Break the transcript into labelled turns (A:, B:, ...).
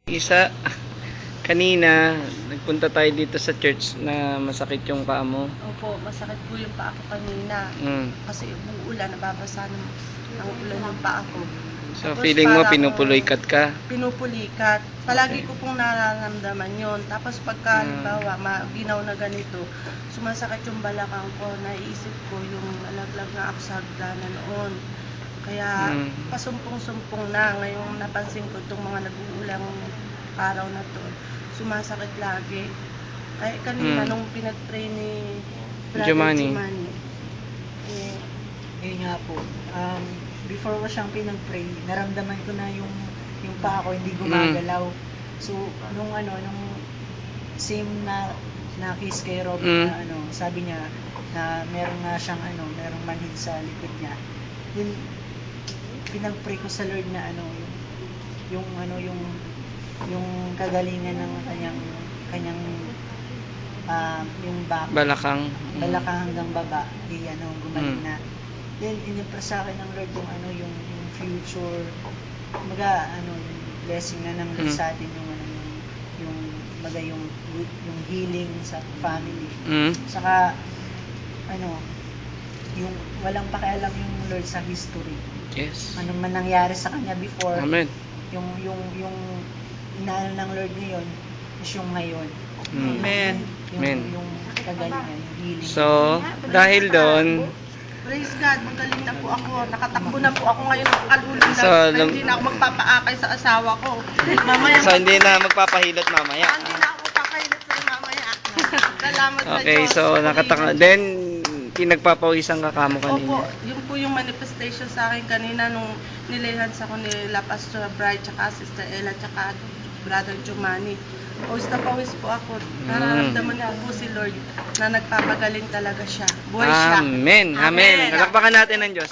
A: Isa, kanina, nagpunta tayo dito sa church na masakit yung paa mo.
B: Opo, masakit po yung paa ko kanina. Kasi umuulan, nababasa ng ulan yung paa ko.
A: So,
B: Tapos
A: feeling mo
B: parang
A: pinupulikat ka?
B: Pinupulikat. Palagi
A: Okay.
B: ko pong nararamdaman yon. Tapos pagka, halimbawa, ginaw na ganito, sumasakit yung balakang ko, naiisip ko yung nalaglag na ako sa hagdanan noon. Kaya pasumpong-sumpong na. Ngayong napansin ko itong mga nag-uulang araw na to, sumasakit lagi. Ay kanina nung pinag-pray ni Brother
A: Jumani.
C: Yun nga po. Before ko siyang pinag-pray, naramdaman ko na yung paa ko hindi gumagalaw. So, nung same na kiss kay Rob, na sabi niya na meron nga siyang merong manhid sa likod niya. Yun, pinag-pray ko sa Lord na yung kagalingan ng kanyang yung back,
A: Balakang.
C: hanggang baba, gumaling na. Then inimpress sa akin ng Lord yung future, yung blessing na ng Lord sa atin, yung healing sa family. Saka yung walang pakialam yung Lord sa history.
A: Yes.
C: Ano man nangyari sa kanya before.
A: Amen.
C: Yung inaano ng Lord ngayon is yung ngayon.
B: Amen.
C: Yung kagalingan, yung healing.
A: So, dahil doon,
B: Praise God, magaling na po ako. Nakatakbo na po ako ngayon ng kalululan.
A: So,
B: hindi na ako magpapaakay sa asawa ko. Mamaya,
A: so hindi na magpapahilot mamaya.
B: hindi na ako magpapahilot sa mamaya. Salamat sa
A: Okay,
B: Diyos.
A: so then pinagpapawisan ka kamo kanina.
B: Opo, yun po yung manifestation sa akin kanina nung nilehans ako nila Pastor Bright, tsaka Sister Ella, tsaka Brother Jumani. Pawis po ako. Nararamdaman ko po si Lord na nagpapagaling talaga siya. Buhay siya.
A: Amen. Amen.
B: Amen.
A: Palakpakan natin ng Diyos.